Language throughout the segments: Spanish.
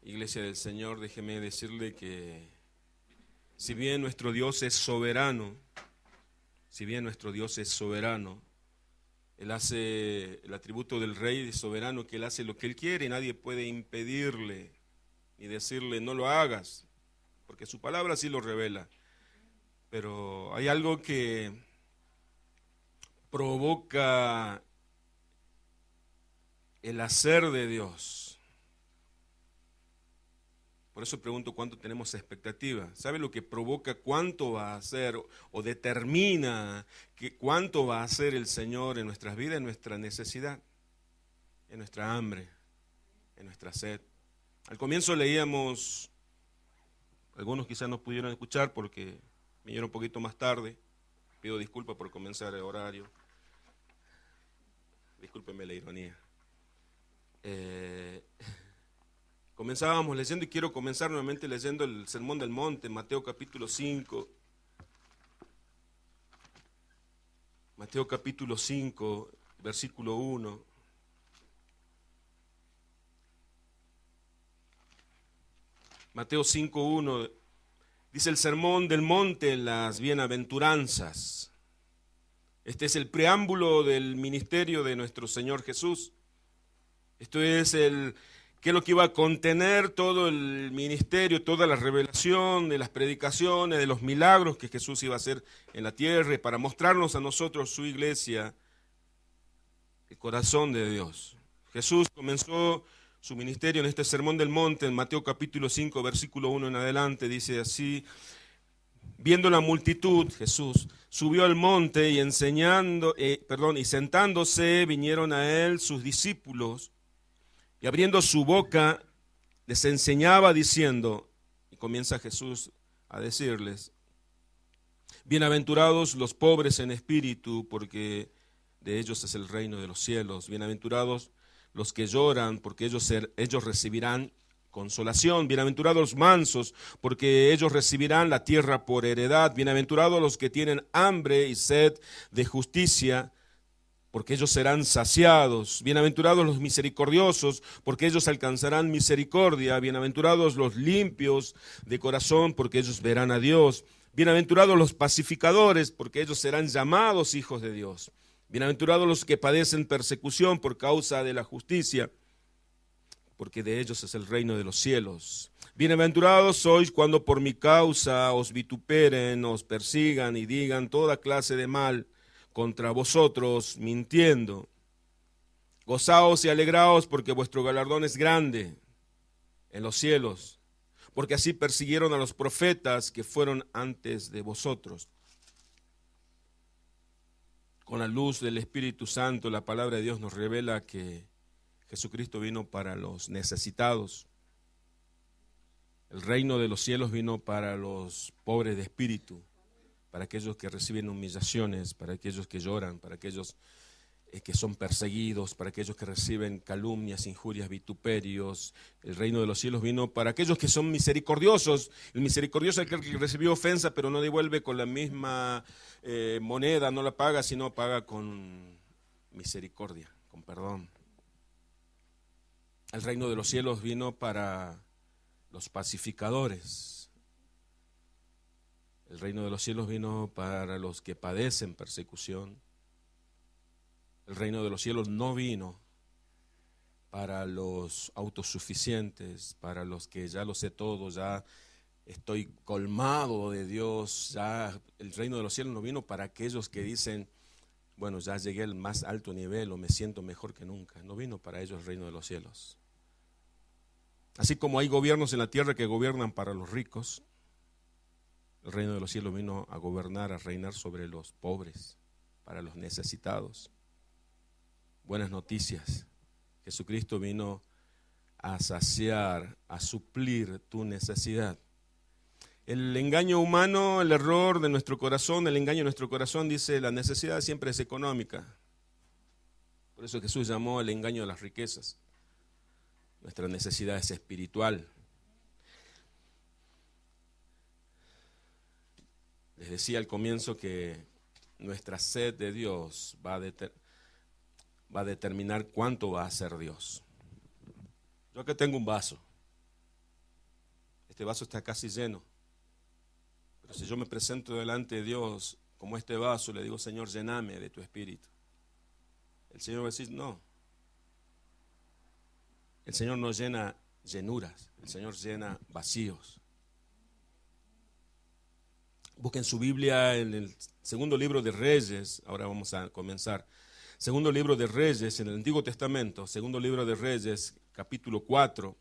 Iglesia del Señor, déjeme decirle que si bien nuestro Dios es soberano, Él hace el atributo del rey de soberano, que Él hace lo que Él quiere y nadie puede impedirle ni decirle no lo hagas, porque su palabra sí lo revela. Pero hay algo que provoca el hacer de Dios. Por eso pregunto cuánto tenemos expectativa. ¿Sabe lo que provoca cuánto va a hacer o determina cuánto va a hacer el Señor en nuestras vidas, en nuestra necesidad, en nuestra hambre, en nuestra sed? Al comienzo leíamos, algunos quizás no pudieron escuchar porque vinieron un poquito más tarde. Pido disculpas por comenzar el horario. Discúlpenme la ironía. Comenzábamos leyendo y quiero comenzar nuevamente leyendo el Sermón del Monte, Mateo capítulo 5. Mateo capítulo 5, versículo 1. Mateo 5:1 dice el Sermón del Monte, las bienaventuranzas. Este es el preámbulo del ministerio de nuestro Señor Jesús. Esto es qué es lo que iba a contener todo el ministerio, toda la revelación de las predicaciones, de los milagros que Jesús iba a hacer en la tierra, para mostrarnos a nosotros, su iglesia, el corazón de Dios. Jesús comenzó su ministerio en este Sermón del Monte, en Mateo capítulo 5, versículo 1 en adelante, dice así: viendo la multitud, Jesús subió al monte y y sentándose vinieron a él sus discípulos, y abriendo su boca les enseñaba diciendo, y comienza Jesús a decirles: bienaventurados los pobres en espíritu, porque de ellos es el reino de los cielos. Bienaventurados los que lloran, porque ellos recibirán consolación. Bienaventurados los mansos, porque ellos recibirán la tierra por heredad. Bienaventurados los que tienen hambre y sed de justicia, porque ellos serán saciados. Bienaventurados los misericordiosos, porque ellos alcanzarán misericordia. Bienaventurados los limpios de corazón, porque ellos verán a Dios. Bienaventurados los pacificadores, porque ellos serán llamados hijos de Dios. Bienaventurados los que padecen persecución por causa de la justicia, porque de ellos es el reino de los cielos. Bienaventurados sois cuando por mi causa os vituperen, os persigan y digan toda clase de mal contra vosotros, mintiendo. Gozaos y alegraos, porque vuestro galardón es grande en los cielos, porque así persiguieron a los profetas que fueron antes de vosotros. Con la luz del Espíritu Santo, la palabra de Dios nos revela que Jesucristo vino para los necesitados. El reino de los cielos vino para los pobres de espíritu, para aquellos que reciben humillaciones, para aquellos que lloran, para aquellos que son perseguidos, para aquellos que reciben calumnias, injurias, vituperios. El reino de los cielos vino para aquellos que son misericordiosos. El misericordioso es aquel que recibió ofensa, pero no devuelve con la misma moneda, no la paga, sino paga con misericordia, con perdón. El reino de los cielos vino para los pacificadores. El reino de los cielos vino para los que padecen persecución. El reino de los cielos no vino para los autosuficientes, para los que ya lo sé todo, ya estoy colmado de Dios. Ya el reino de los cielos no vino para aquellos que dicen, bueno, ya llegué al más alto nivel o me siento mejor que nunca. No vino para ellos el reino de los cielos. Así como hay gobiernos en la tierra que gobiernan para los ricos, el reino de los cielos vino a gobernar, a reinar sobre los pobres, para los necesitados. Buenas noticias. Jesucristo vino a saciar, a suplir tu necesidad. El engaño humano, el error de nuestro corazón, el engaño de nuestro corazón dice la necesidad siempre es económica. Por eso Jesús llamó el engaño de las riquezas. Nuestra necesidad es espiritual. Les decía al comienzo que nuestra sed de Dios va a determinar cuánto va a hacer Dios. Yo acá tengo un vaso. este vaso está casi lleno. Pero si yo me presento delante de Dios como este vaso, le digo, Señor, lléname de tu espíritu. El Señor va a decir, no. El Señor no llena llenuras, el Señor llena vacíos. Busquen su Biblia en el segundo libro de Reyes, ahora vamos a comenzar. Segundo libro de Reyes, en el Antiguo Testamento, segundo libro de Reyes, capítulo 4.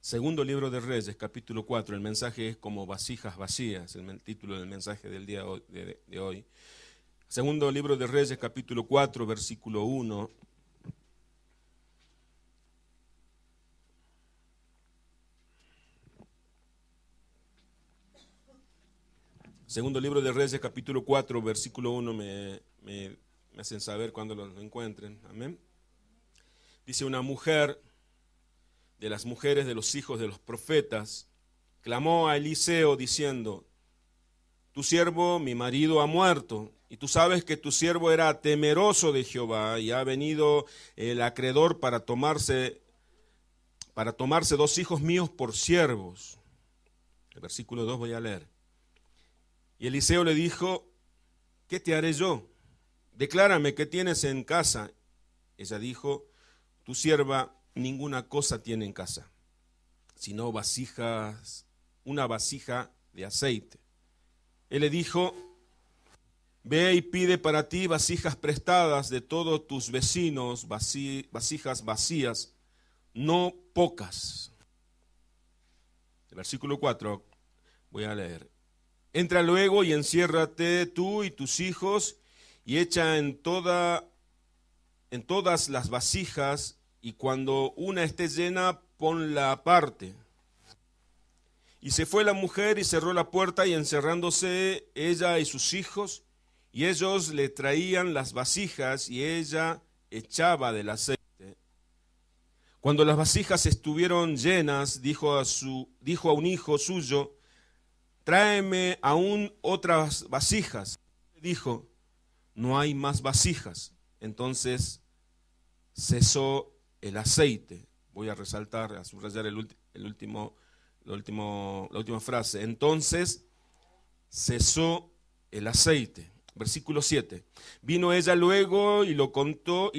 Segundo libro de Reyes, capítulo 4, el mensaje es como vasijas vacías, el título del mensaje del día de hoy. Segundo libro de Reyes, capítulo 4, versículo 1. Segundo libro de Reyes, capítulo 4, versículo 1, me hacen saber cuando lo encuentren. Amén. Dice, una mujer de las mujeres de los hijos de los profetas clamó a Eliseo diciendo, tu siervo, mi marido, ha muerto, y tú sabes que tu siervo era temeroso de Jehová, y ha venido el acreedor para tomarse 2 hijos míos por siervos. El versículo 2 voy a leer. Y Eliseo le dijo, ¿qué te haré yo? Declárame qué tienes en casa. Ella dijo, tu sierva ninguna cosa tiene en casa, sino una vasija de aceite. Él le dijo, ve y pide para ti vasijas prestadas de todos tus vecinos, vasijas vacías, no pocas. El versículo 4 voy a leer. Entra luego y enciérrate tú y tus hijos y echa en todas las vasijas, y cuando una esté llena, ponla aparte. Y se fue la mujer y cerró la puerta, y encerrándose ella y sus hijos, y ellos le traían las vasijas, y ella echaba del aceite. Cuando las vasijas estuvieron llenas, dijo a un hijo suyo, tráeme aún otras vasijas. Dijo, no hay más vasijas. Entonces cesó el aceite. Voy a resaltar, a subrayar la última frase. Entonces cesó el aceite. Versículo 7. Vino ella luego y lo contó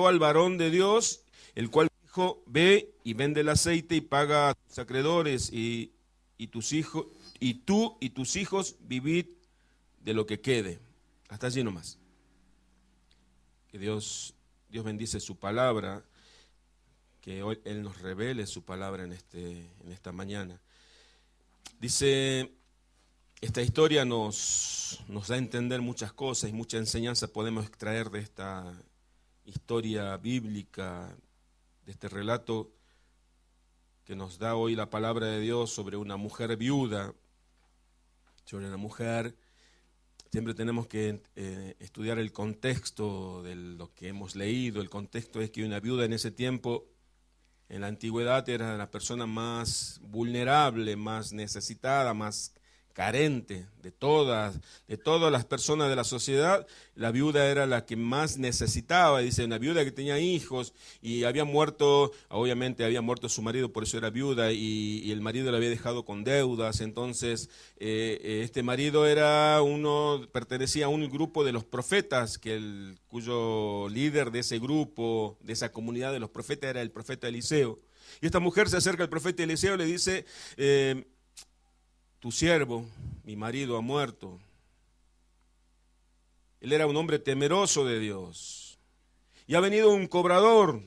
al varón de Dios, el cual dijo, ve y vende el aceite y paga a tus acreedores, y tus hijos, y tú y tus hijos vivid de lo que quede. Hasta allí nomás. Que Dios bendice su palabra, que hoy Él nos revele su palabra en esta mañana. Dice, esta historia nos da a entender muchas cosas y mucha enseñanza podemos extraer de esta historia bíblica, de este relato que nos da hoy la palabra de Dios sobre una mujer viuda, sobre una mujer. Siempre tenemos que estudiar el contexto de lo que hemos leído. El contexto es que una viuda en ese tiempo, en la antigüedad, era la persona más vulnerable, más necesitada, más carente de todas las personas de la sociedad. La viuda era la que más necesitaba. Dice, una viuda que tenía hijos y había muerto, obviamente había muerto su marido, por eso era viuda, y el marido la había dejado con deudas. Entonces este marido pertenecía a un grupo de los profetas, cuyo líder de ese grupo, de esa comunidad de los profetas, era el profeta Eliseo. Y esta mujer se acerca al profeta Eliseo y le dice, tu siervo, mi marido, ha muerto. Él era un hombre temeroso de Dios. Y ha venido un cobrador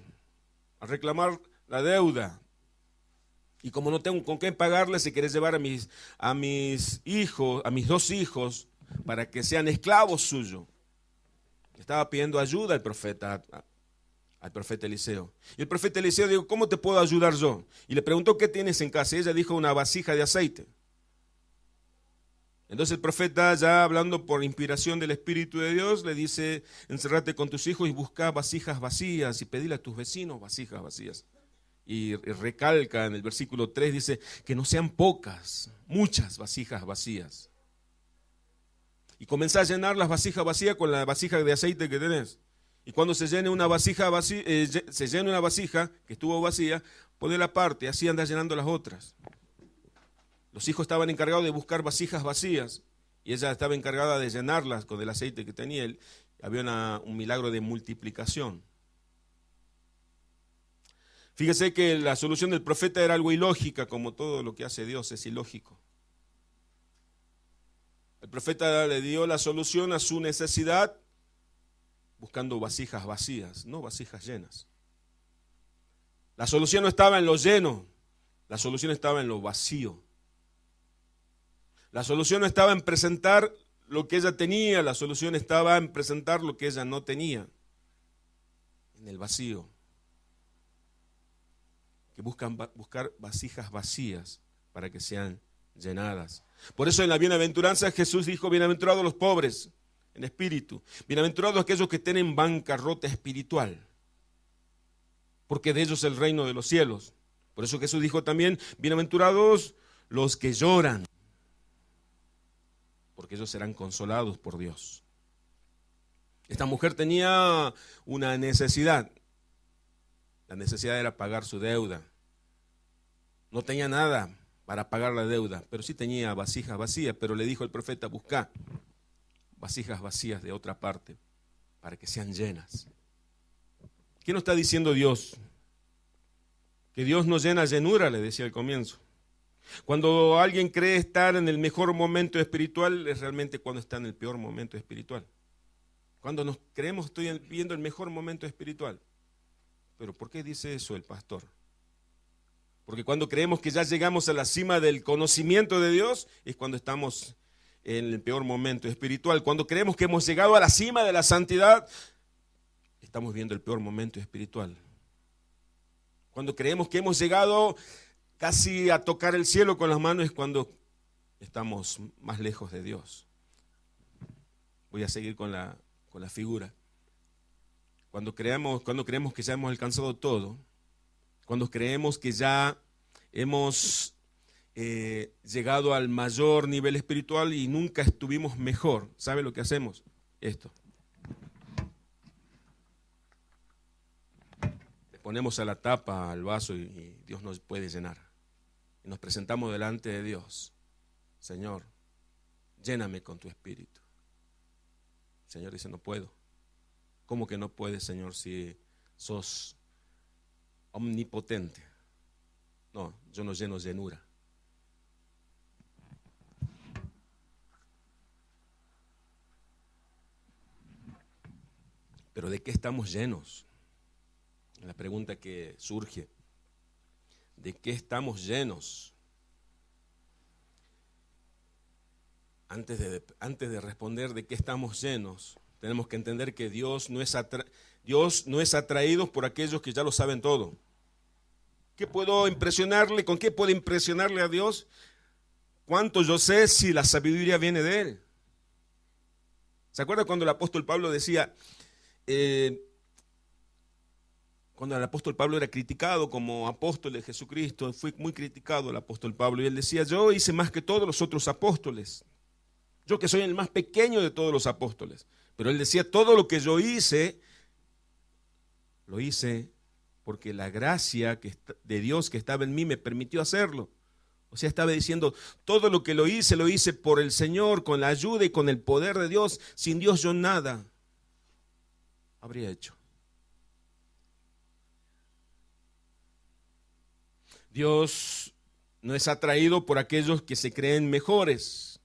a reclamar la deuda. Y como no tengo con qué pagarle, se quiere llevar a mis hijos, a mis 2 hijos, para que sean esclavos suyos. Estaba pidiendo ayuda al profeta Eliseo. Y el profeta Eliseo dijo, ¿cómo te puedo ayudar yo? Y le preguntó, ¿qué tienes en casa? Y ella dijo, una vasija de aceite. Entonces el profeta, ya hablando por inspiración del Espíritu de Dios, le dice, encérrate con tus hijos y busca vasijas vacías y pedile a tus vecinos vasijas vacías. Y recalca en el versículo 3, dice, que no sean pocas, muchas vasijas vacías. Y comenzá a llenar las vasijas vacías con la vasija de aceite que tenés. Y cuando se llene una vasija que estuvo vacía, poner aparte, así anda llenando las otras. Los hijos estaban encargados de buscar vasijas vacías y ella estaba encargada de llenarlas con el aceite que tenía. Había un milagro de multiplicación. Fíjese que la solución del profeta era algo ilógica, como todo lo que hace Dios es ilógico. El profeta le dio la solución a su necesidad buscando vasijas vacías, no vasijas llenas. La solución no estaba en lo lleno, la solución estaba en lo vacío. La solución no estaba en presentar lo que ella tenía, la solución estaba en presentar lo que ella no tenía, en el vacío. Que buscar vasijas vacías para que sean llenadas. Por eso en la bienaventuranza Jesús dijo, bienaventurados los pobres en espíritu, bienaventurados aquellos que tienen bancarrota espiritual, porque de ellos es el reino de los cielos. Por eso Jesús dijo también, bienaventurados los que lloran, porque ellos serán consolados por Dios. Esta mujer tenía una necesidad. La necesidad era pagar su deuda. No tenía nada para pagar la deuda, pero sí tenía vasijas vacías. Pero le dijo el profeta, busca vasijas vacías de otra parte para que sean llenas. ¿Qué nos está diciendo Dios? Que Dios nos llena llenura, le decía al comienzo. Cuando alguien cree estar en el mejor momento espiritual, es realmente cuando está en el peor momento espiritual. Cuando nos creemos estoy viendo el mejor momento espiritual. ¿Pero por qué dice eso el pastor? Porque cuando creemos que ya llegamos a la cima del conocimiento de Dios, es cuando estamos en el peor momento espiritual. Cuando creemos que hemos llegado a la cima de la santidad, estamos viendo el peor momento espiritual. Cuando creemos que hemos llegado casi a tocar el cielo con las manos, es cuando estamos más lejos de Dios. Voy a seguir con la figura. Cuando creemos que ya hemos alcanzado todo, cuando creemos que ya hemos llegado al mayor nivel espiritual y nunca estuvimos mejor, ¿sabe lo que hacemos? Esto. Le ponemos a la tapa al vaso y Dios nos puede llenar. Y nos presentamos delante de Dios. Señor, lléname con tu espíritu. El Señor dice, no puedo. ¿Cómo que no puedes, Señor, si sos omnipotente? No, yo no lleno llenura. Pero ¿de qué estamos llenos? La pregunta que surge. ¿De qué estamos llenos? Antes de responder de qué estamos llenos, tenemos que entender que Dios no es atraído por aquellos que ya lo saben todo. ¿Qué puedo impresionarle? ¿Con qué puedo impresionarle a Dios? ¿Cuánto yo sé si la sabiduría viene de Él? ¿Se acuerda cuando el apóstol Pablo decía, cuando el apóstol Pablo era criticado como apóstol de Jesucristo, fue muy criticado el apóstol Pablo, y él decía, yo hice más que todos los otros apóstoles, yo que soy el más pequeño de todos los apóstoles, pero él decía, todo lo que yo hice, lo hice porque la gracia de Dios que estaba en mí me permitió hacerlo. O sea, estaba diciendo, todo lo que lo hice por el Señor, con la ayuda y con el poder de Dios. Sin Dios yo nada habría hecho. Dios no es atraído por aquellos que se creen mejores.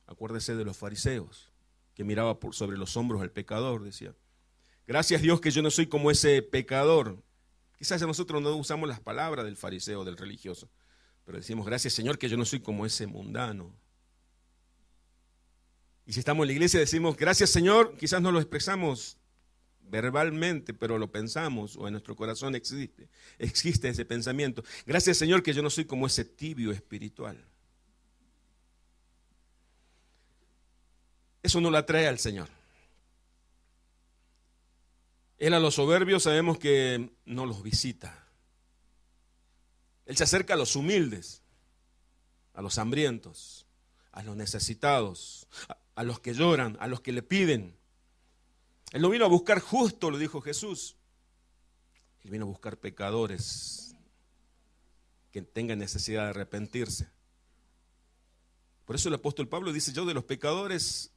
Acuérdese de los fariseos, que miraba sobre los hombros al pecador, decía, gracias Dios que yo no soy como ese pecador. Quizás nosotros no usamos las palabras del fariseo, del religioso, pero decimos, gracias Señor que yo no soy como ese mundano. Y si estamos en la iglesia decimos, gracias Señor, quizás no lo expresamos verbalmente, pero lo pensamos o en nuestro corazón existe ese pensamiento. Gracias Señor que yo no soy como ese tibio espiritual. Eso no lo atrae al Señor. Él a los soberbios sabemos que no los visita. Él se acerca a los humildes, a los hambrientos, a los necesitados, a los que lloran, a los que le piden. Él no vino a buscar justo, lo dijo Jesús. Él vino a buscar pecadores que tenga necesidad de arrepentirse. Por eso el apóstol Pablo dice, yo de los pecadores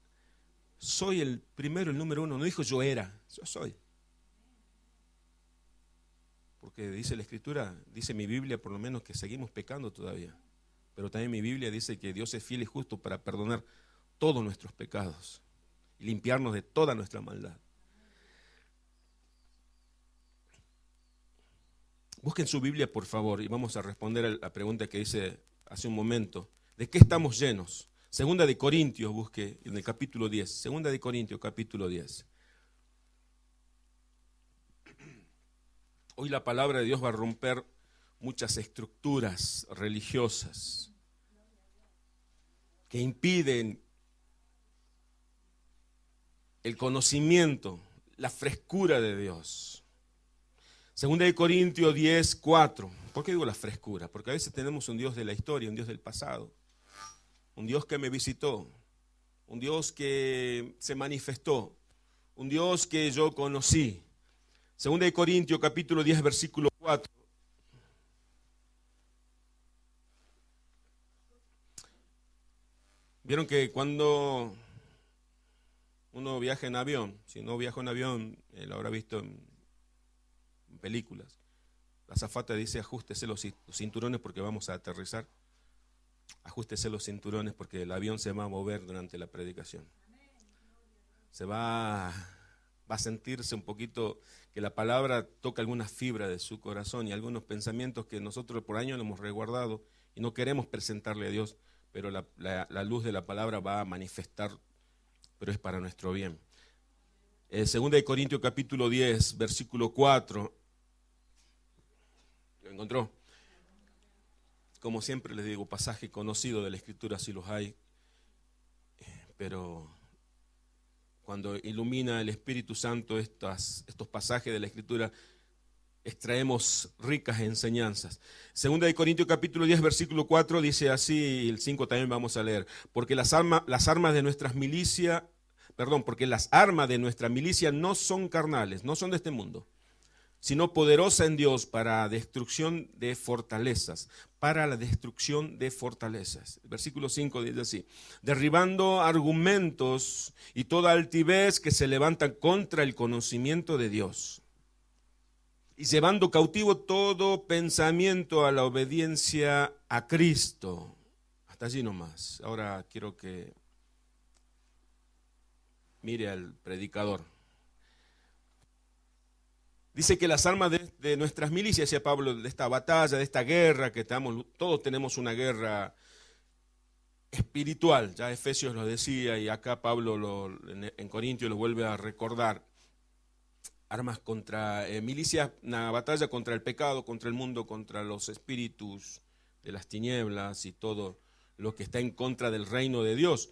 soy el primero, el número uno. No dijo yo era, yo soy. Porque dice la Escritura, dice mi Biblia por lo menos que seguimos pecando todavía. Pero también mi Biblia dice que Dios es fiel y justo para perdonar todos nuestros pecados y limpiarnos de toda nuestra maldad. Busquen su Biblia, por favor, y vamos a responder a la pregunta que hice hace un momento. ¿De qué estamos llenos? Segunda de Corintios, busque en el capítulo 10. Segunda de Corintios, capítulo 10. Hoy la palabra de Dios va a romper muchas estructuras religiosas que impiden el conocimiento, la frescura de Dios. Segunda de Corintios 10, 4. ¿Por qué digo la frescura? Porque a veces tenemos un Dios de la historia, un Dios del pasado, un Dios que me visitó, un Dios que se manifestó, un Dios que yo conocí. Segunda de Corintios capítulo 10, versículo 4. Vieron que cuando uno viaja en avión, si no viaja en avión, lo habrá visto en películas. La azafata dice ajústese los cinturones porque vamos a aterrizar. Ajústese los cinturones porque el avión se va a mover durante la predicación. Va a sentirse un poquito que la palabra toca alguna fibra de su corazón y algunos pensamientos que nosotros por años lo hemos resguardado y no queremos presentarle a Dios, pero la luz de la palabra va a manifestar, pero es para nuestro bien. Segunda de Corintios capítulo 10, versículo 4. ¿Lo encontró? Como siempre les digo, pasaje conocido de la Escritura si los hay, pero cuando ilumina el Espíritu Santo estos pasajes de la Escritura, extraemos ricas enseñanzas. Segunda de Corintios capítulo 10, versículo 4 dice así, y el 5 también vamos a leer, porque las armas de nuestra milicia no son carnales, no son de este mundo, sino poderosa en Dios para destrucción de fortalezas, para la destrucción de fortalezas. El versículo 5 dice así, derribando argumentos y toda altivez que se levantan contra el conocimiento de Dios, y llevando cautivo todo pensamiento a la obediencia a Cristo. Hasta allí nomás. Ahora quiero que mire al predicador. Dice que las armas de nuestras milicias, decía Pablo, de esta batalla, de esta guerra que todos tenemos una guerra espiritual, ya Efesios lo decía y acá Pablo en Corintios lo vuelve a recordar. Armas contra milicias, una batalla contra el pecado, contra el mundo, contra los espíritus de las tinieblas y todo lo que está en contra del reino de Dios.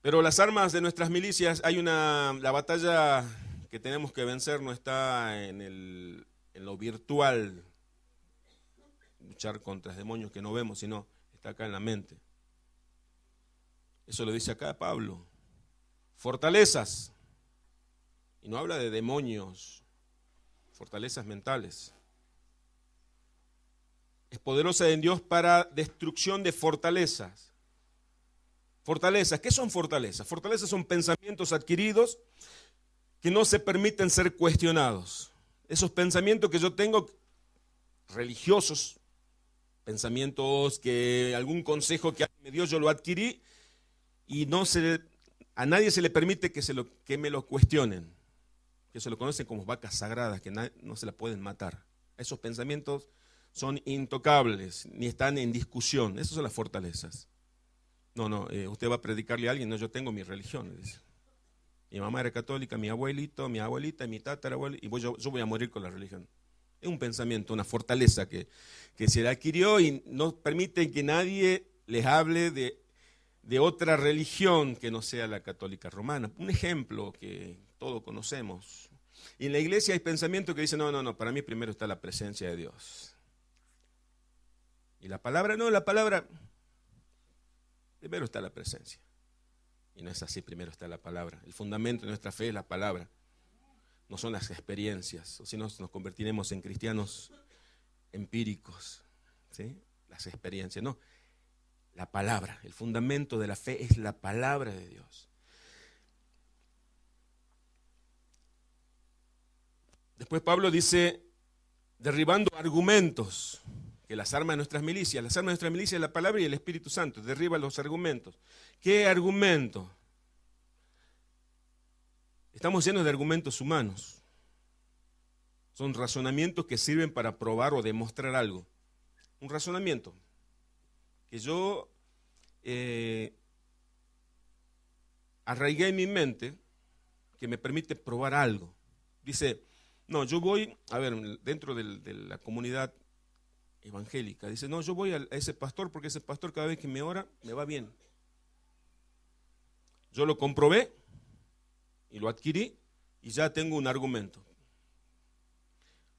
Pero las armas de nuestras milicias, la batalla que tenemos que vencer no está en lo virtual, luchar contra demonios que no vemos, sino está acá en la mente. Eso lo dice acá Pablo. Fortalezas. Y no habla de demonios, fortalezas mentales. Es poderosa en Dios para destrucción de fortalezas. Fortalezas, ¿qué son fortalezas? Fortalezas son pensamientos adquiridos que no se permiten ser cuestionados. Esos pensamientos que yo tengo, religiosos, pensamientos que algún consejo que alguien me dio yo lo adquirí y a nadie se le permite que me lo cuestionen, que se lo conocen como vacas sagradas, que no se la pueden matar. Esos pensamientos son intocables, ni están en discusión. Esas son las fortalezas. No, usted va a predicarle a alguien, no, yo tengo mi religión, dice. Mi mamá era católica, mi abuelita y mi tatarabuelo, y yo voy a morir con la religión. Es un pensamiento, una fortaleza que se le adquirió y no permite que nadie les hable de otra religión que no sea la católica romana. Un ejemplo que todos conocemos. Y en la iglesia hay pensamientos que dicen, no, para mí primero está la presencia de Dios. Y la palabra, primero está la presencia. Y no es así, primero está la palabra. El fundamento de nuestra fe es la palabra. No son las experiencias, o si no nos convertiremos en cristianos empíricos, ¿sí? Las experiencias, no. La palabra, el fundamento de la fe es la palabra de Dios. Después Pablo dice, derribando argumentos, que las armas de nuestras milicias es la palabra y el Espíritu Santo, derriba los argumentos. ¿Qué argumento? Estamos llenos de argumentos humanos. Son razonamientos que sirven para probar o demostrar algo. Un razonamiento que yo arraigué en mi mente, que me permite probar algo. Dice, no, yo voy, a ver, dentro de la comunidad evangélica, dice, no, yo voy a ese pastor porque ese pastor cada vez que me ora, me va bien. Yo lo comprobé y lo adquirí y ya tengo un argumento.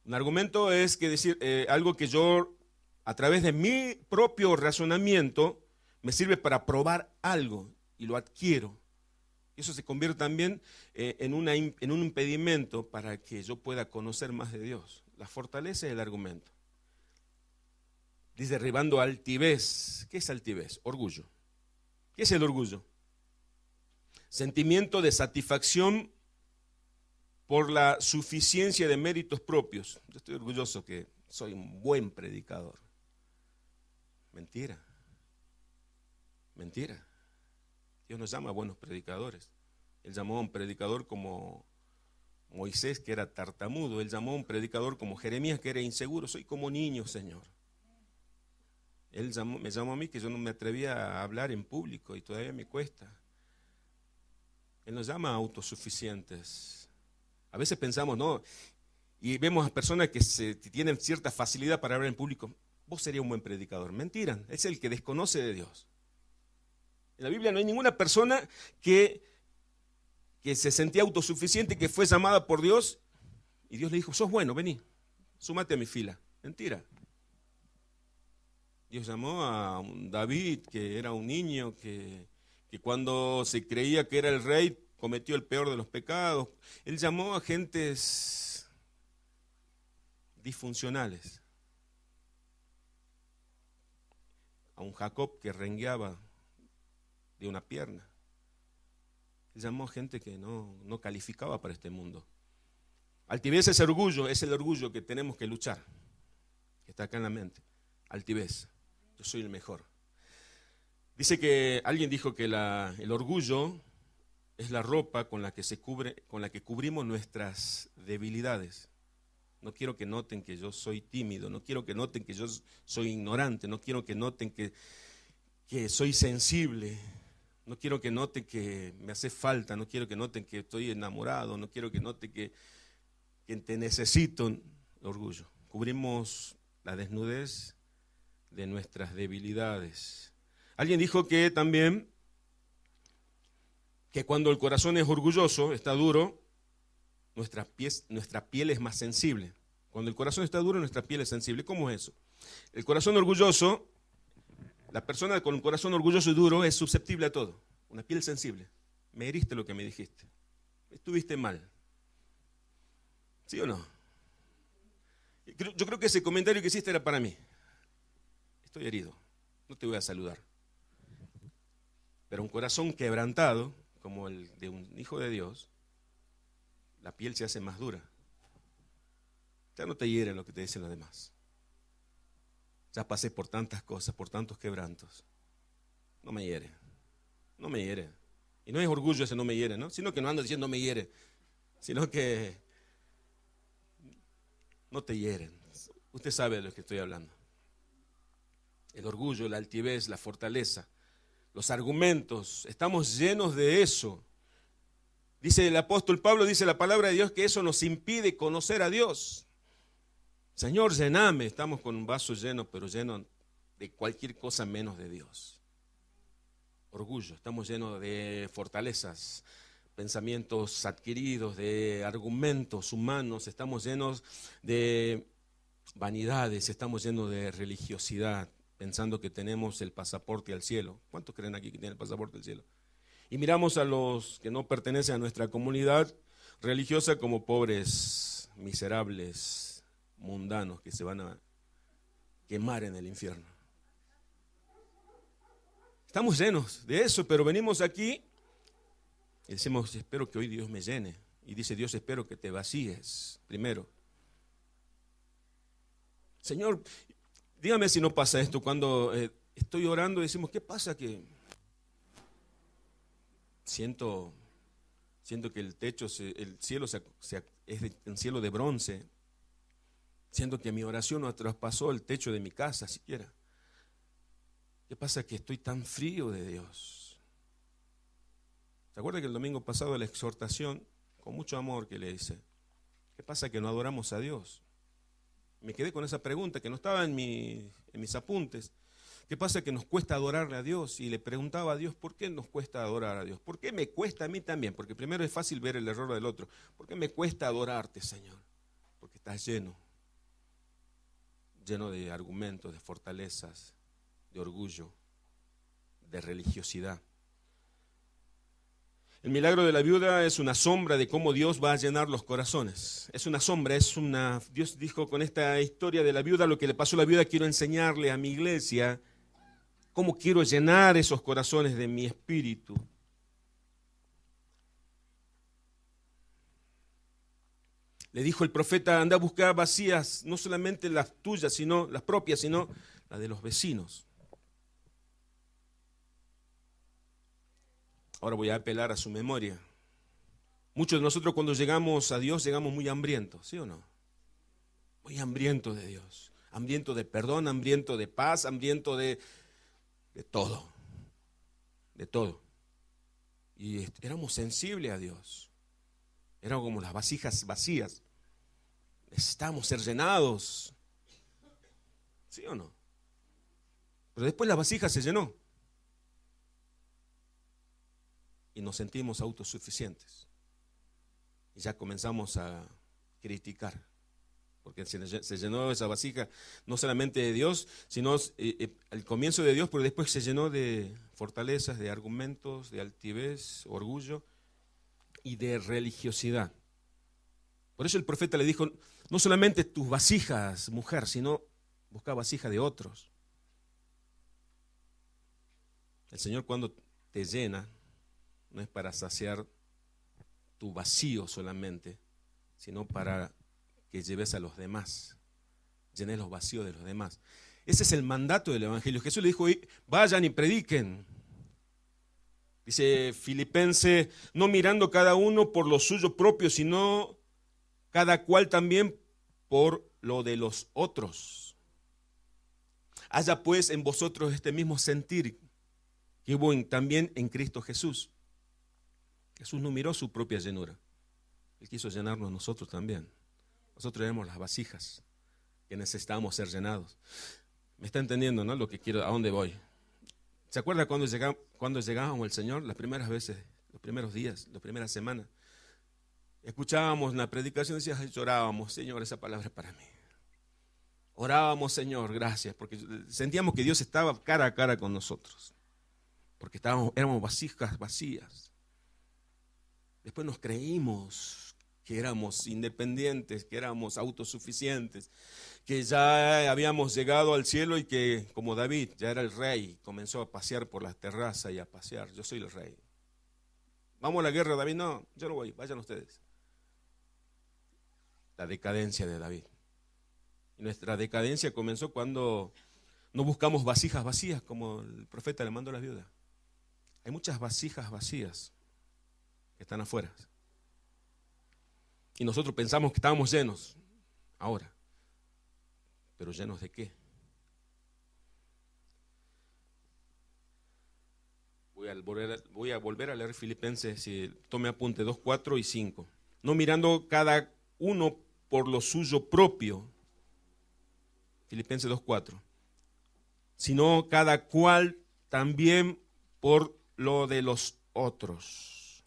Un argumento es que decir algo que yo, a través de mi propio razonamiento, me sirve para probar algo y lo adquiero. Eso se convierte también en un impedimento para que yo pueda conocer más de Dios. La fortaleza es el argumento. Dice, derribando altivez. ¿Qué es altivez? Orgullo. ¿Qué es el orgullo? Sentimiento de satisfacción por la suficiencia de méritos propios. Yo estoy orgulloso que soy un buen predicador. Mentira. Mentira. Dios nos llama a buenos predicadores. Él llamó a un predicador como Moisés, que era tartamudo. Él llamó a un predicador como Jeremías, que era inseguro. Soy como niño, Señor. Él me llamó a mí, que yo no me atrevía a hablar en público y todavía me cuesta. Él nos llama a autosuficientes. A veces pensamos, no, y vemos a personas que tienen cierta facilidad para hablar en público. Vos serías un buen predicador. Mentira, es el que desconoce de Dios. En la Biblia no hay ninguna persona que se sentía autosuficiente, que fue llamada por Dios y Dios le dijo, sos bueno, vení, súmate a mi fila. Mentira. Dios llamó a un David, que era un niño, que cuando se creía que era el rey, cometió el peor de los pecados. Él llamó a gentes disfuncionales. A un Jacob que rengueaba de una pierna. Él llamó a gente que no calificaba para este mundo. Altivez es orgullo, es el orgullo que tenemos que luchar, que está acá en la mente. Altivez, yo soy el mejor. Dice que alguien dijo que el orgullo es la ropa con la que cubrimos nuestras debilidades. No quiero que noten que yo soy tímido, no quiero que noten que yo soy ignorante, no quiero que noten que soy sensible, no quiero que noten que me hace falta, no quiero que noten que estoy enamorado, no quiero que noten que te necesito. Orgullo. Cubrimos la desnudez de nuestras debilidades. Alguien dijo que también que cuando el corazón es orgulloso, está duro, nuestra piel es más sensible. Cuando el corazón está duro, nuestra piel es sensible. ¿Cómo es eso? El corazón orgulloso, la persona con un corazón orgulloso y duro es susceptible a todo. Una piel sensible. Me heriste lo que me dijiste. Estuviste mal. ¿Sí o no? Yo creo que ese comentario que hiciste era para mí. Estoy herido. No te voy a saludar. Pero un corazón quebrantado, como el de un hijo de Dios, la piel se hace más dura. Ya no te hiere lo que te dicen los demás. Ya pasé por tantas cosas, por tantos quebrantos. No me hiere. No me hiere. Y no es orgullo ese no me hiere, ¿no? Sino que no ando diciendo no me hiere. Sino que no te hieren. Usted sabe de lo que estoy hablando. El orgullo, la altivez, la fortaleza, los argumentos, estamos llenos de eso. Dice el apóstol Pablo, dice la palabra de Dios, que eso nos impide conocer a Dios. Señor, llename. Estamos con un vaso lleno, pero lleno de cualquier cosa menos de Dios. Orgullo, estamos llenos de fortalezas, pensamientos adquiridos, de argumentos humanos, estamos llenos de vanidades, estamos llenos de religiosidad, pensando que tenemos el pasaporte al cielo. ¿Cuántos creen aquí que tienen el pasaporte al cielo? Y miramos a los que no pertenecen a nuestra comunidad religiosa como pobres, miserables, mundanos que se van a quemar en el infierno. Estamos llenos de eso, pero venimos aquí y decimos, espero que hoy Dios me llene. Y dice Dios, espero que te vacíes primero. Señor, dígame si no pasa esto cuando estoy orando y decimos, ¿qué pasa? Que siento que el techo, el cielo es un cielo de bronce. Siento que mi oración no traspasó el techo de mi casa siquiera. ¿Qué pasa? Que estoy tan frío de Dios. ¿Se acuerda que el domingo pasado la exhortación, con mucho amor que le hice? ¿Qué pasa? Que no adoramos a Dios. Me quedé con esa pregunta que no estaba en mis apuntes. ¿Qué pasa? Que nos cuesta adorarle a Dios. Y le preguntaba a Dios, ¿por qué nos cuesta adorar a Dios? ¿Por qué me cuesta a mí también? Porque primero es fácil ver el error del otro. ¿Por qué me cuesta adorarte, Señor? Porque estás lleno de argumentos, de fortalezas, de orgullo, de religiosidad. El milagro de la viuda es una sombra de cómo Dios va a llenar los corazones. Es una sombra, Dios dijo con esta historia de la viuda, lo que le pasó a la viuda, quiero enseñarle a mi iglesia cómo quiero llenar esos corazones de mi espíritu. Le dijo el profeta, anda a buscar vacías, no solamente las tuyas, sino las propias, sino las de los vecinos. Ahora voy a apelar a su memoria. Muchos de nosotros cuando llegamos a Dios llegamos muy hambrientos, ¿sí o no? Muy hambrientos de Dios, hambriento de perdón, hambriento de paz, hambriento de todo, de todo. Y éramos sensibles a Dios. Éramos como las vasijas vacías. Necesitamos ser llenados. ¿Sí o no? Pero después la vasija se llenó. Y nos sentimos autosuficientes. Y ya comenzamos a criticar. Porque se llenó esa vasija no solamente de Dios, sino al comienzo de Dios, pero después se llenó de fortalezas, de argumentos, de altivez, orgullo y de religiosidad. Por eso el profeta le dijo, no solamente tus vasijas, mujer, sino busca vasija de otros. El Señor cuando te llena, no es para saciar tu vacío solamente, sino para que lleves a los demás, llenes los vacíos de los demás. Ese es el mandato del Evangelio. Jesús le dijo, vayan y prediquen. Dice Filipenses, no mirando cada uno por lo suyo propio, sino cada cual también por lo de los otros. Haya pues en vosotros este mismo sentir que hubo también en Cristo Jesús. Jesús no miró su propia llenura. Él quiso llenarnos nosotros también. Nosotros éramos las vasijas que necesitábamos ser llenados. ¿Me está entendiendo, no? Lo que quiero, a dónde voy. ¿Se acuerda cuando llegábamos al Señor? Las primeras veces, los primeros días, las primeras semanas. Escuchábamos la predicación y llorábamos, Señor, esa palabra es para mí. Orábamos, Señor, gracias, porque sentíamos que Dios estaba cara a cara con nosotros. Porque éramos vasijas vacías. Después nos creímos que éramos independientes, que éramos autosuficientes, que ya habíamos llegado al cielo y que, como David, ya era el rey, comenzó a pasear por las terrazas y a pasear. Yo soy el rey. ¿Vamos a la guerra, David? No, yo no voy, vayan ustedes. La decadencia de David. Y nuestra decadencia comenzó cuando no buscamos vasijas vacías, como el profeta le mandó a las viudas. Hay muchas vasijas vacías que están afuera. Y nosotros pensamos que estábamos llenos ahora. ¿Pero llenos de qué? Voy a volver a leer Filipenses, si tome apunte 2, 4 y 5. No mirando cada uno por lo suyo propio, Filipenses 2, 4, sino cada cual también por lo de los otros.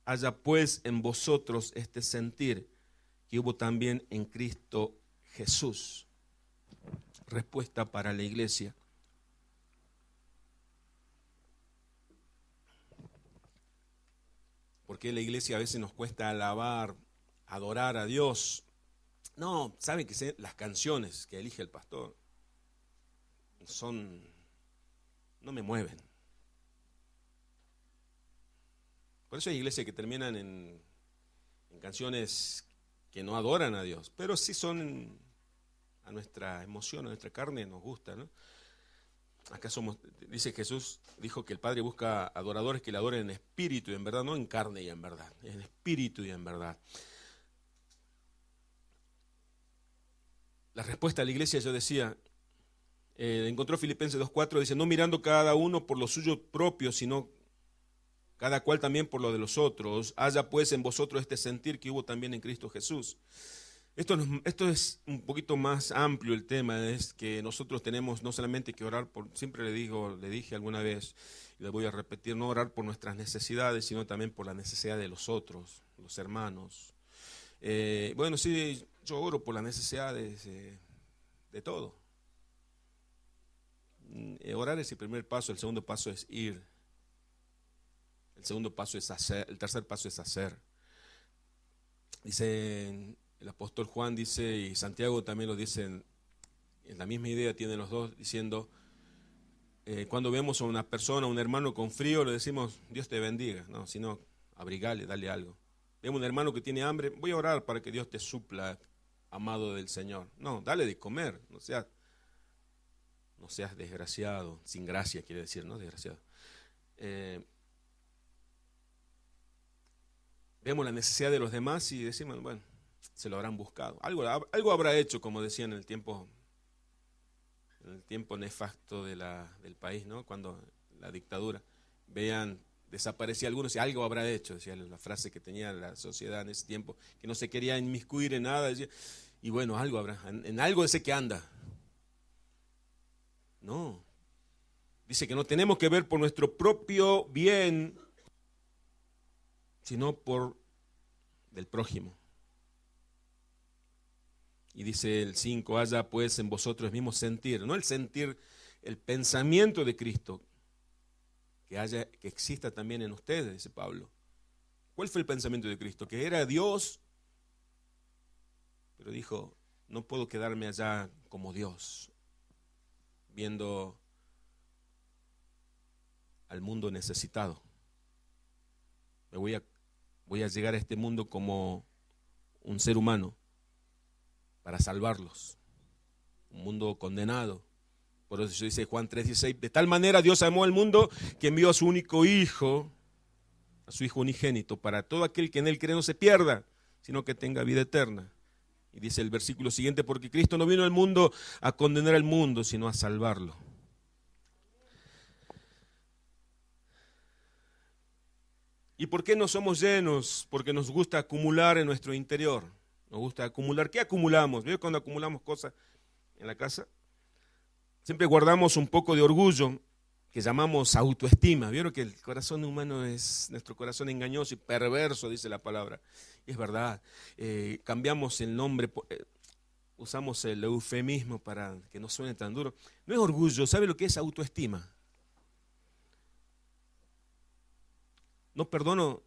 Haya pues en vosotros este sentir que hubo también en Cristo Jesús. Respuesta para la iglesia. Porque la iglesia a veces nos cuesta alabar, adorar a Dios. No, saben que las canciones que elige el pastor. no me mueven. Por eso hay iglesias que terminan en canciones que no adoran a Dios, pero sí son a nuestra emoción, a nuestra carne nos gusta, ¿no? Acá dice Jesús, dijo que el Padre busca adoradores que le adoren en espíritu y en verdad, no en carne y en verdad, en espíritu y en verdad. La respuesta a la iglesia, yo decía, encontró Filipenses 2:4, dice, no mirando cada uno por lo suyo propio, sino cada cual también por lo de los otros. Haya pues en vosotros este sentir que hubo también en Cristo Jesús. Esto es un poquito más amplio el tema, es que nosotros tenemos no solamente que orar por, siempre le dije alguna vez, y le voy a repetir, no orar por nuestras necesidades, sino también por la necesidad de los otros, los hermanos. Bueno, sí, yo oro por las necesidades de todo. Orar es el primer paso, el segundo paso es ir. El segundo paso es hacer, el tercer paso es hacer. Dice el apóstol Juan, dice, y Santiago también lo dicen, en la misma idea tienen los dos, diciendo, cuando vemos a una persona, a un hermano con frío, le decimos, Dios te bendiga, no, sino abrigale, dale algo. Vemos a un hermano que tiene hambre, voy a orar para que Dios te supla, amado del Señor. No, dale de comer, no seas desgraciado, sin gracia quiere decir, ¿no? Desgraciado. Vemos la necesidad de los demás y decimos, bueno, se lo habrán buscado. Algo habrá hecho, como decían en el tiempo nefasto del país, ¿no? Cuando la dictadura, desaparecía algunos y algo habrá hecho, decía la frase que tenía la sociedad en ese tiempo, que no se quería inmiscuir en nada, decía, y bueno, algo habrá, en algo sé que anda. No, dice que no tenemos que ver por nuestro propio bien, sino por del prójimo. Y dice el 5, haya pues en vosotros el mismo sentir, no el sentir, el pensamiento de Cristo, que exista también en ustedes, dice Pablo. ¿Cuál fue el pensamiento de Cristo? Que era Dios, pero dijo, no puedo quedarme allá como Dios, viendo al mundo necesitado. Voy a llegar a este mundo como un ser humano para salvarlos. Un mundo condenado. Por eso dice Juan 3:16, de tal manera Dios amó al mundo que envió a su único hijo, a su hijo unigénito, para todo aquel que en él cree no se pierda, sino que tenga vida eterna. Y dice el versículo siguiente, porque Cristo no vino al mundo a condenar al mundo, sino a salvarlo. ¿Y por qué no somos llenos? Porque nos gusta acumular en nuestro interior. Nos gusta acumular. ¿Qué acumulamos? ¿Veo cuando acumulamos cosas en la casa? Siempre guardamos un poco de orgullo, que llamamos autoestima. ¿Vieron que el corazón humano es nuestro corazón engañoso y perverso, dice la palabra? Y es verdad. Cambiamos el nombre, usamos el eufemismo para que no suene tan duro. No es orgullo, ¿sabe lo que es autoestima? No perdono.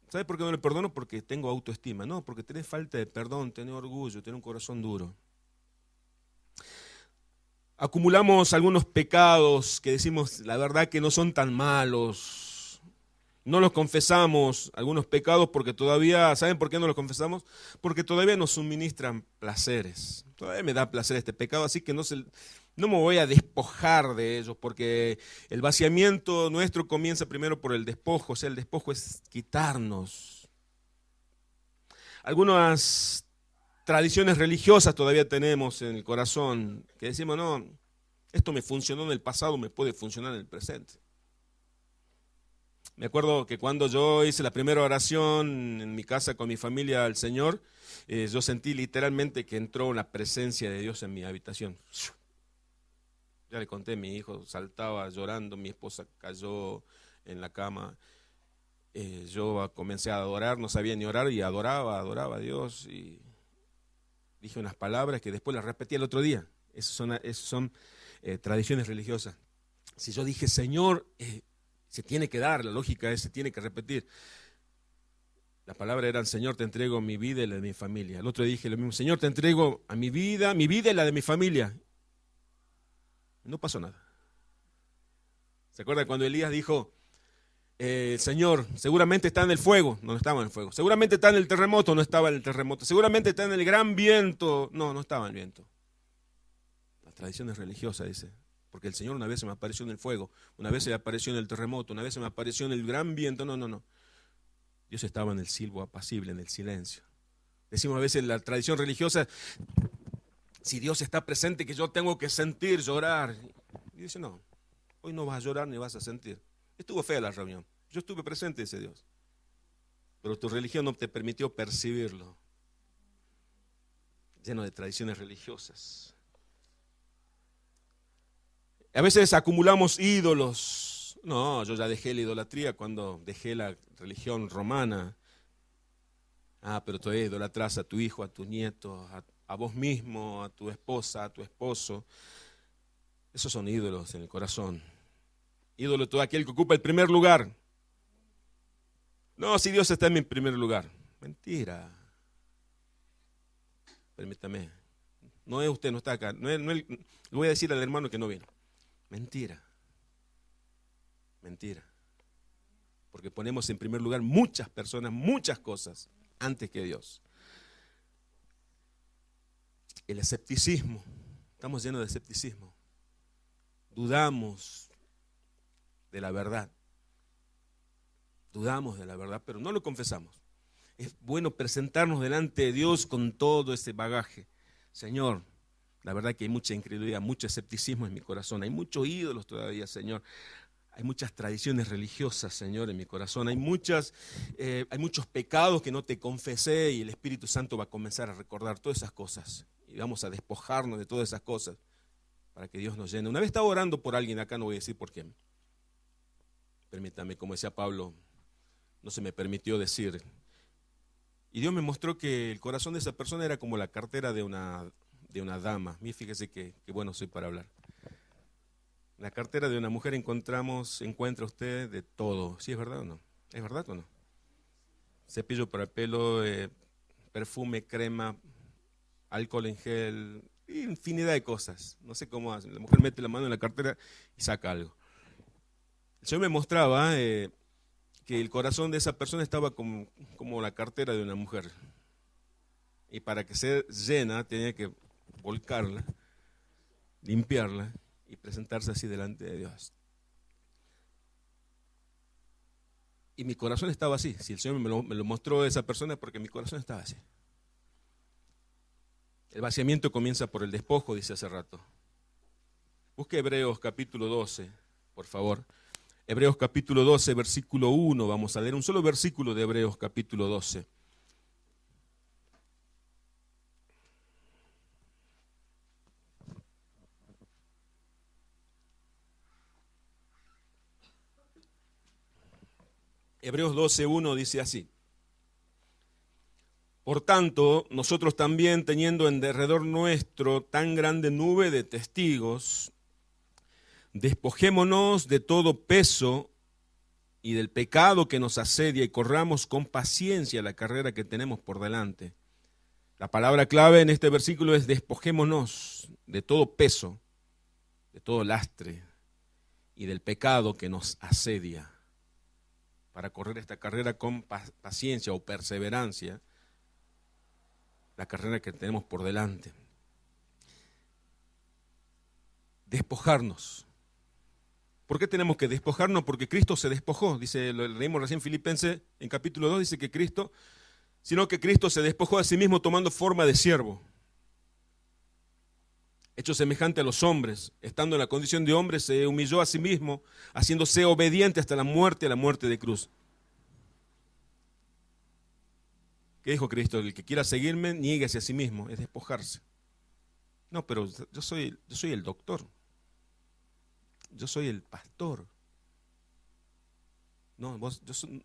¿Sabe por qué no le perdono? Porque tengo autoestima. No, porque tenés falta de perdón, tenés orgullo, tenés un corazón duro. Acumulamos algunos pecados que decimos la verdad que no son tan malos. No los confesamos, algunos pecados, porque todavía, ¿saben por qué no los confesamos? Porque todavía nos suministran placeres. Todavía me da placer este pecado, así que no me voy a despojar de ellos, porque el vaciamiento nuestro comienza primero por el despojo, o sea, el despojo es quitarnos. Algunas tradiciones religiosas todavía tenemos en el corazón, que decimos, no, esto me funcionó en el pasado, me puede funcionar en el presente. Me acuerdo que cuando yo hice la primera oración en mi casa con mi familia al Señor, yo sentí literalmente que entró una presencia de Dios en mi habitación. Ya le conté, mi hijo saltaba llorando, mi esposa cayó en la cama. Yo comencé a adorar, no sabía ni orar y adoraba a Dios y dije unas palabras que después las repetí el otro día. Esas son tradiciones religiosas. Si yo dije, Señor, se tiene que dar, la lógica es, se tiene que repetir. La palabra era, Señor, te entrego mi vida y la de mi familia. El otro día dije lo mismo, Señor, te entrego a mi vida y la de mi familia. No pasó nada. ¿Se acuerdan cuando Elías dijo, Señor, seguramente está en el fuego? No, no estaba en el fuego. Seguramente está en el terremoto, no estaba en el terremoto. Seguramente está en el gran viento, no, no estaba en el viento. Las tradiciones religiosas, dice, porque el Señor una vez se me apareció en el fuego, una vez se me apareció en el terremoto, una vez se me apareció en el gran viento. No, no, no. Dios estaba en el silbo apacible, en el silencio. Decimos a veces en la tradición religiosa, si Dios está presente, que yo tengo que sentir, llorar. Y dice, no, hoy no vas a llorar ni vas a sentir. Estuvo fea la reunión. Yo estuve presente, dice Dios. Pero tu religión no te permitió percibirlo. Lleno de tradiciones religiosas. A veces acumulamos ídolos. No, yo ya dejé la idolatría cuando dejé la religión romana. Ah, pero todavía idolatras a tu hijo, a tu nieto, a vos mismo, a tu esposa, a tu esposo. Esos son ídolos en el corazón. Ídolo todo aquel que ocupa el primer lugar. No, si Dios está en mi primer lugar. Mentira. Permítame. No es usted, no está acá. Le voy a decir al hermano que no vino. Mentira. Mentira. Porque ponemos en primer lugar muchas personas, muchas cosas, antes que Dios. El escepticismo. Estamos llenos de escepticismo. Dudamos de la verdad. Dudamos de la verdad, pero no lo confesamos. Es bueno presentarnos delante de Dios con todo ese bagaje. Señor, la verdad que hay mucha incredulidad, mucho escepticismo en mi corazón. Hay muchos ídolos todavía, Señor. Hay muchas tradiciones religiosas, Señor, en mi corazón. Hay muchos pecados que no te confesé y el Espíritu Santo va a comenzar a recordar todas esas cosas. Y vamos a despojarnos de todas esas cosas para que Dios nos llene. Una vez estaba orando por alguien acá, no voy a decir por quién. Permítame, como decía Pablo, no se me permitió decir. Y Dios me mostró que el corazón de esa persona era como la cartera de una dama. Mí, fíjese que bueno soy para hablar. La cartera de una mujer encuentra usted de todo. ¿Sí es verdad o no? ¿Es verdad o no? Cepillo para el pelo, perfume, crema, alcohol en gel, infinidad de cosas. No sé cómo hacen. La mujer mete la mano en la cartera y saca algo. El Señor me mostraba que el corazón de esa persona estaba como la cartera de una mujer. Y para que sea llena tenía que volcarla, limpiarla y presentarse así delante de Dios. Y mi corazón estaba así. Si el Señor me lo mostró a esa persona es porque mi corazón estaba así. El vaciamiento comienza por el despojo, dice hace rato. Busque Hebreos capítulo 12, por favor. Hebreos capítulo 12, versículo 1. Vamos a leer un solo versículo de Hebreos capítulo 12. Hebreos 12, 1 dice así. Por tanto, nosotros también, teniendo en derredor nuestro tan grande nube de testigos, despojémonos de todo peso y del pecado que nos asedia y corramos con paciencia la carrera que tenemos por delante. La palabra clave en este versículo es despojémonos de todo peso, de todo lastre y del pecado que nos asedia para correr esta carrera con paciencia o perseverancia, la carrera que tenemos por delante. Despojarnos. ¿Por qué tenemos que despojarnos? Porque Cristo se despojó. Dice, lo leímos recién en Filipenses, en capítulo 2, dice que Cristo se despojó a sí mismo tomando forma de siervo. Hecho semejante a los hombres, estando en la condición de hombre, se humilló a sí mismo, haciéndose obediente hasta la muerte de cruz. ¿Qué dijo Cristo? El que quiera seguirme, niéguese a sí mismo, es despojarse. No, pero yo soy el doctor. Yo soy el pastor. No,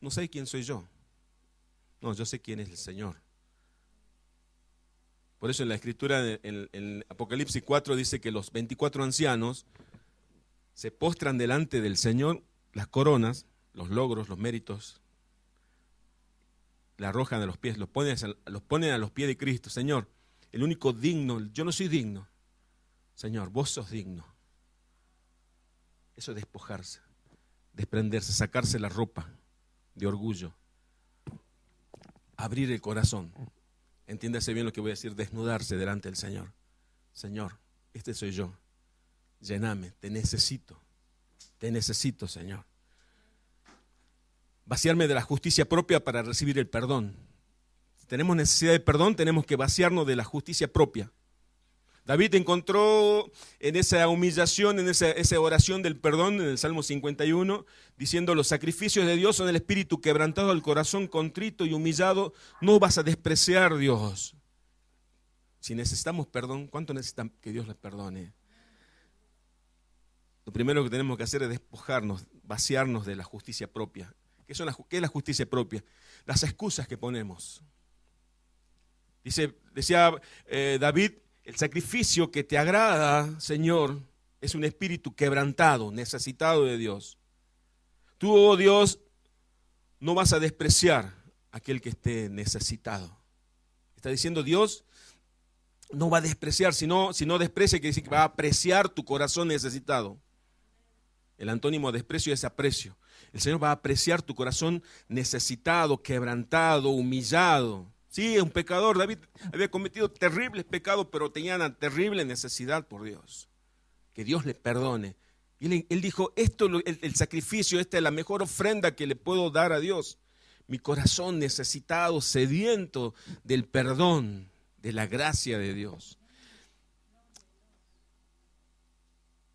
no sé quién soy yo. No, yo sé quién es el Señor. Por eso en la escritura, en Apocalipsis 4 dice que los 24 ancianos se postran delante del Señor, las coronas, los logros, los méritos, la arrojan a los pies, los ponen a los pies de Cristo. Señor, el único digno, yo no soy digno. Señor, vos sos digno. Eso es despojarse, desprenderse, sacarse la ropa de orgullo, abrir el corazón. Entiéndase bien lo que voy a decir, desnudarse delante del Señor. Señor, este soy yo, lléname, te necesito, Señor. Vaciarme de la justicia propia para recibir el perdón. Si tenemos necesidad de perdón, tenemos que vaciarnos de la justicia propia. David encontró en esa humillación, en esa oración del perdón, en el Salmo 51, diciendo: los sacrificios de Dios son el espíritu quebrantado, al corazón contrito y humillado. No vas a despreciar, Dios. Si necesitamos perdón, ¿cuánto necesitan que Dios les perdone? Lo primero que tenemos que hacer es despojarnos, vaciarnos de la justicia propia. ¿Qué es la justicia propia? Las excusas que ponemos. Decía David: el sacrificio que te agrada, Señor, es un espíritu quebrantado, necesitado de Dios. Tú, oh Dios, no vas a despreciar a aquel que esté necesitado. Está diciendo Dios, no va a despreciar, si no desprecia, quiere decir que va a apreciar tu corazón necesitado. El antónimo de desprecio es aprecio. El Señor va a apreciar tu corazón necesitado, quebrantado, humillado. Sí, es un pecador. David había cometido terribles pecados, pero tenía una terrible necesidad por Dios. Que Dios le perdone. Y él dijo, el sacrificio, esta es la mejor ofrenda que le puedo dar a Dios. Mi corazón necesitado, sediento del perdón, de la gracia de Dios.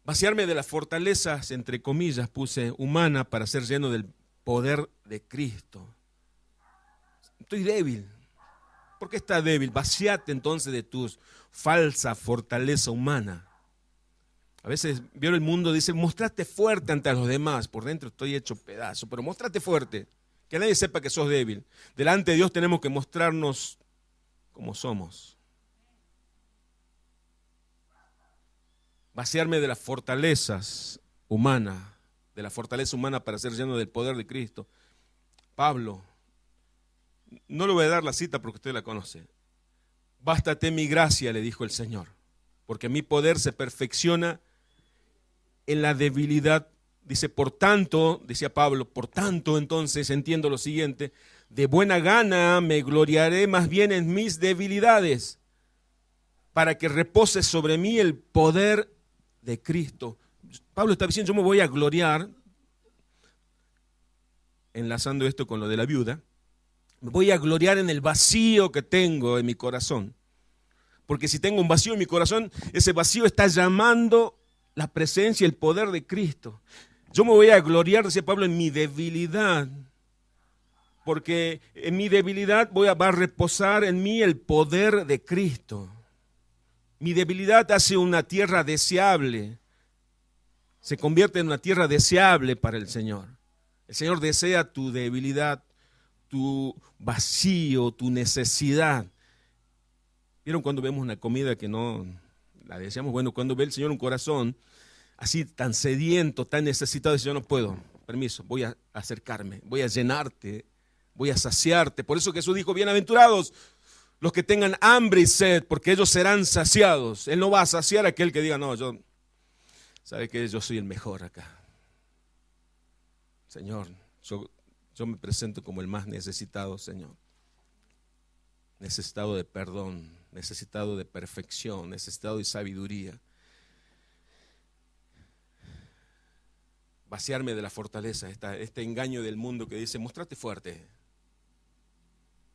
Vaciarme de las fortalezas, entre comillas, puse humana, para ser lleno del poder de Cristo. Estoy débil. ¿Por qué estás débil? Vaciate entonces de tu falsa fortaleza humana. A veces veo el mundo, dice, mostrate fuerte ante los demás. Por dentro estoy hecho pedazo, pero mostrate fuerte. Que nadie sepa que sos débil. Delante de Dios tenemos que mostrarnos como somos. Vaciarme de las fortalezas humanas, de la fortaleza humana para ser lleno del poder de Cristo. Pablo, no le voy a dar la cita porque usted la conoce. Bástate mi gracia, le dijo el Señor, porque mi poder se perfecciona en la debilidad. Dice, por tanto, decía Pablo, por tanto, entonces entiendo lo siguiente: de buena gana me gloriaré más bien en mis debilidades, para que repose sobre mí el poder de Cristo. Pablo está diciendo, yo me voy a gloriar, enlazando esto con lo de la viuda, me voy a gloriar en el vacío que tengo en mi corazón. Porque si tengo un vacío en mi corazón, ese vacío está llamando la presencia y el poder de Cristo. Yo me voy a gloriar, decía Pablo, en mi debilidad. Porque en mi debilidad va a reposar en mí el poder de Cristo. Mi debilidad hace una tierra deseable. Se convierte en una tierra deseable para el Señor. El Señor desea tu debilidad, tu vacío, tu necesidad. ¿Vieron cuando vemos una comida que no la deseamos? Bueno, cuando ve el Señor un corazón así tan sediento, tan necesitado, dice, yo no puedo, permiso, voy a acercarme, voy a llenarte, voy a saciarte. Por eso Jesús dijo, bienaventurados los que tengan hambre y sed, porque ellos serán saciados. Él no va a saciar a aquel que diga, no, ¿sabe qué? Yo soy el mejor acá. Señor, yo me presento como el más necesitado, Señor. Necesitado de perdón, necesitado de perfección, necesitado de sabiduría. Vaciarme de la fortaleza, este engaño del mundo que dice, mostrate fuerte,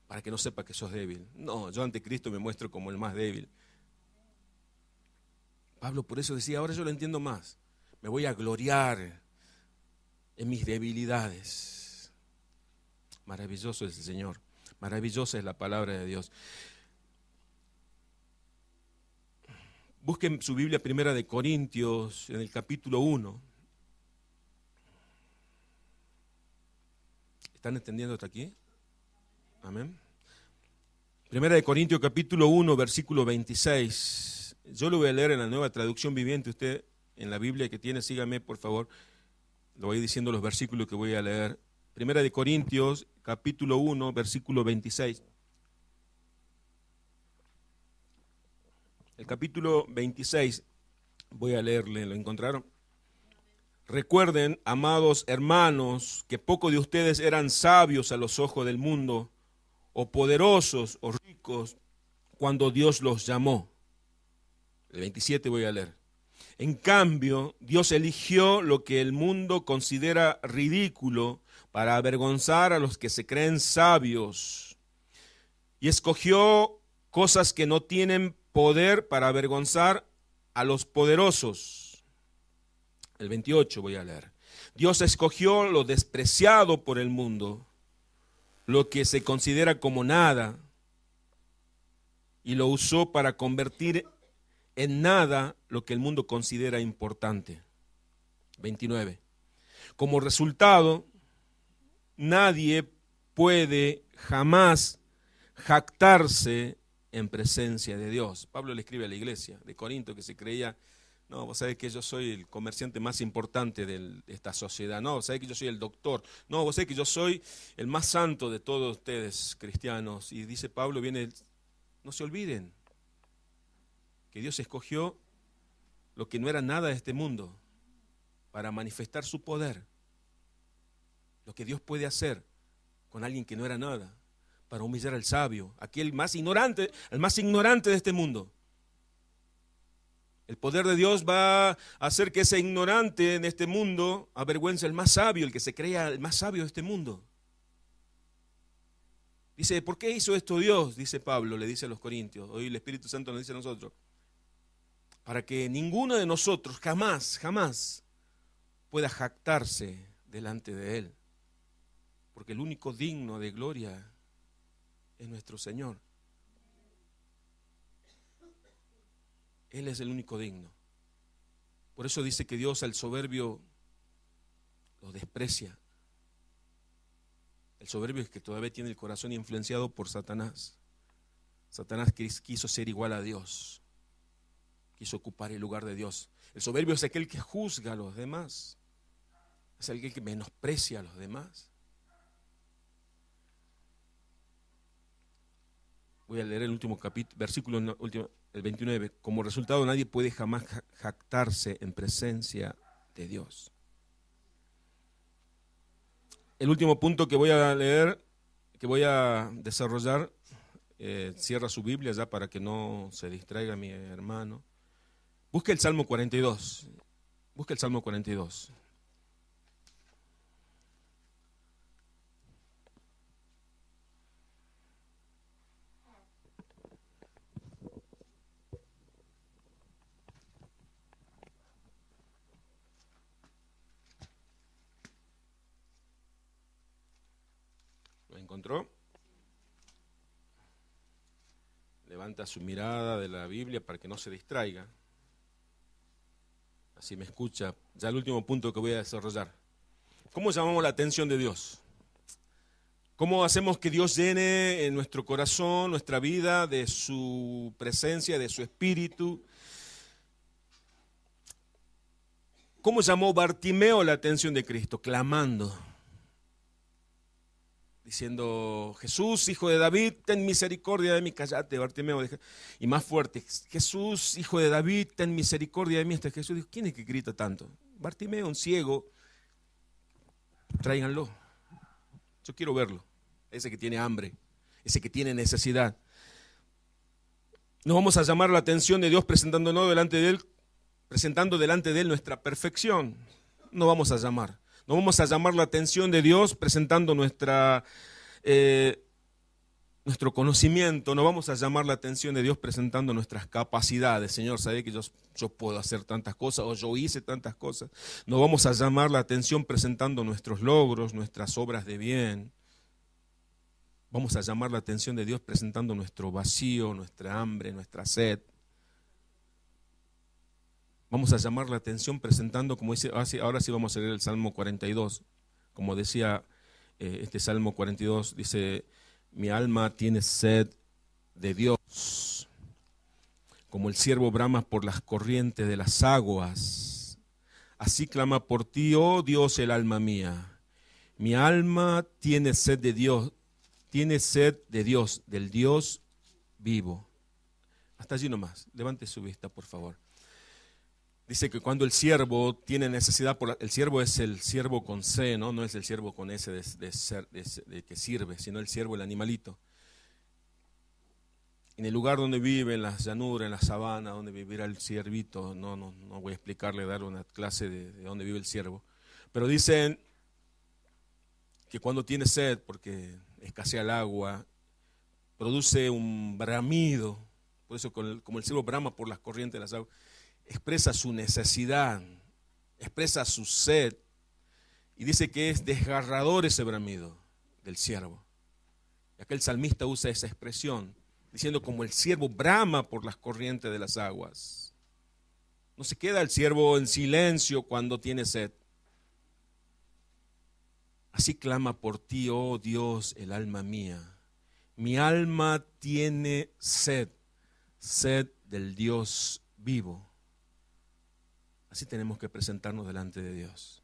para que no sepa que sos débil. No, yo ante Cristo me muestro como el más débil. Pablo por eso decía, ahora yo lo entiendo más. Me voy a gloriar en mis debilidades. Maravilloso es el Señor. Maravillosa es la palabra de Dios. Busquen su Biblia, Primera de Corintios, en el capítulo 1. ¿Están entendiendo hasta aquí? Amén. Primera de Corintios, capítulo 1, versículo 26. Yo lo voy a leer en la Nueva Traducción Viviente. Usted en la Biblia que tiene, sígame por favor. Lo voy diciendo los versículos que voy a leer. Primera de Corintios, capítulo 1, versículo 26. El capítulo 26, voy a leerle, ¿lo encontraron? Recuerden, amados hermanos, que pocos de ustedes eran sabios a los ojos del mundo, o poderosos o ricos, cuando Dios los llamó. El 27 voy a leer. En cambio, Dios eligió lo que el mundo considera ridículo para avergonzar a los que se creen sabios. Y escogió cosas que no tienen poder para avergonzar a los poderosos. El 28 voy a leer. Dios escogió lo despreciado por el mundo, lo que se considera como nada, y lo usó para convertir en nada lo que el mundo considera importante. 29. Como resultado, nadie puede jamás jactarse en presencia de Dios. Pablo le escribe a la iglesia de Corinto que se creía, no, vos sabés que yo soy el comerciante más importante de esta sociedad, no, vos sabés que yo soy el doctor, no, vos sabés que yo soy el más santo de todos ustedes cristianos. Y dice Pablo, no se olviden que Dios escogió lo que no era nada de este mundo para manifestar su poder. Lo que Dios puede hacer con alguien que no era nada, para humillar al sabio, aquel más ignorante, el más ignorante de este mundo. El poder de Dios va a hacer que ese ignorante en este mundo avergüence al más sabio, el que se crea el más sabio de este mundo. Dice, ¿por qué hizo esto Dios? Dice Pablo, le dice a los corintios. Hoy el Espíritu Santo nos dice a nosotros. Para que ninguno de nosotros jamás pueda jactarse delante de Él. Porque el único digno de gloria es nuestro Señor. Él es el único digno. Por eso dice que Dios al soberbio lo desprecia. El soberbio es que todavía tiene el corazón influenciado por Satanás. Satanás quiso ser igual a Dios. Quiso ocupar el lugar de Dios. El soberbio es aquel que juzga a los demás. Es aquel que menosprecia a los demás. Voy a leer el último capítulo, versículo el 29. Como resultado, nadie puede jamás jactarse en presencia de Dios. El último punto que voy a leer, que voy a desarrollar, cierra su Biblia ya para que no se distraiga mi hermano. Busca el Salmo 42. Busca el Salmo 42. ¿Lo encontró? Levanta su mirada de la Biblia para que no se distraiga. Así me escucha. Ya el último punto que voy a desarrollar. ¿Cómo llamamos la atención de Dios? ¿Cómo hacemos que Dios llene en nuestro corazón, nuestra vida, de su presencia, de su espíritu? ¿Cómo llamó Bartimeo la atención de Cristo? Clamando, diciendo, Jesús, hijo de David, ten misericordia de mí. Cállate, Bartimeo. Y más fuerte, Jesús, hijo de David, ten misericordia de mí. Hasta Jesús dijo, ¿quién es que grita tanto? Bartimeo, un ciego. Tráiganlo. Yo quiero verlo. Ese que tiene hambre, ese que tiene necesidad. Nos vamos a llamar la atención de Dios presentando delante de Él nuestra perfección. No vamos a llamar. No vamos a llamar la atención de Dios presentando nuestro conocimiento. No vamos a llamar la atención de Dios presentando nuestras capacidades. Señor, sabe que yo puedo hacer tantas cosas o yo hice tantas cosas. No vamos a llamar la atención presentando nuestros logros, nuestras obras de bien. Vamos a llamar la atención de Dios presentando nuestro vacío, nuestra hambre, nuestra sed. Vamos a llamar la atención presentando, como dice, ahora sí vamos a leer el Salmo 42. Como decía este Salmo 42, dice, mi alma tiene sed de Dios, como el ciervo brama por las corrientes de las aguas. Así clama por ti, oh Dios, el alma mía. Mi alma tiene sed de Dios, del Dios vivo. Hasta allí nomás. Levante su vista, por favor. Dice que cuando el siervo tiene necesidad, el siervo es el siervo con C, no es el siervo con S de que sirve, sino el siervo, el animalito. En el lugar donde vive, en las llanuras, en la sabana, donde vivirá el ciervito, no voy a explicarle, dar una clase de dónde vive el ciervo. Pero dicen que cuando tiene sed, porque escasea el agua, produce un bramido. Por eso como el ciervo brama por las corrientes de las aguas, expresa su necesidad, expresa su sed. Y dice que es desgarrador ese bramido del ciervo. Y acá el salmista usa esa expresión, diciendo como el ciervo brama por las corrientes de las aguas. No se queda el ciervo en silencio cuando tiene sed. Así clama por ti, oh Dios, el alma mía. Mi alma tiene sed, sed del Dios vivo. Así tenemos que presentarnos delante de Dios.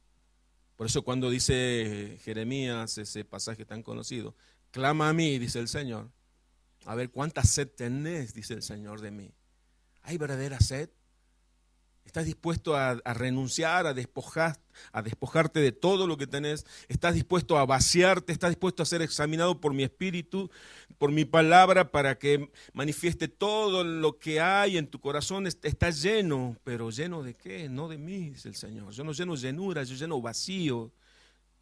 Por eso cuando dice Jeremías, ese pasaje tan conocido, clama a mí, dice el Señor. A ver, ¿cuánta sed tenés? Dice el Señor de mí. ¿Hay verdadera sed? ¿Estás dispuesto a renunciar, a despojarte de todo lo que tenés? ¿Estás dispuesto a vaciarte? ¿Estás dispuesto a ser examinado por mi espíritu, por mi palabra, para que manifieste todo lo que hay en tu corazón? Estás lleno, pero ¿lleno de qué? No de mí, dice el Señor. Yo no lleno llenura, yo lleno vacío.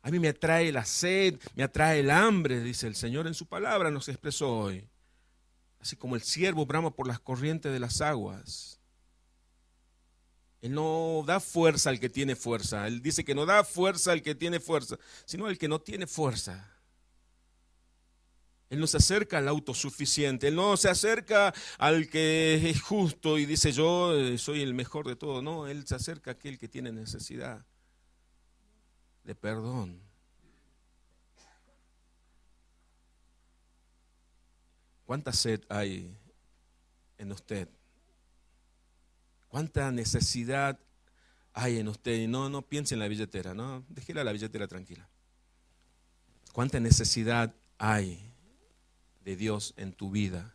A mí me atrae la sed, me atrae el hambre, dice el Señor en su palabra, nos expresó hoy. Así como el ciervo brama por las corrientes de las aguas. Él no da fuerza al que tiene fuerza. Él dice que no da fuerza al que tiene fuerza, sino al que no tiene fuerza. Él no se acerca al autosuficiente. Él no se acerca al que es justo y dice yo soy el mejor de todo. No, él se acerca a aquel que tiene necesidad de perdón. ¿Cuánta sed hay en usted? ¿Cuánta necesidad hay en usted? Y no piense en la billetera, no, déjela la billetera tranquila. ¿Cuánta necesidad hay de Dios en tu vida?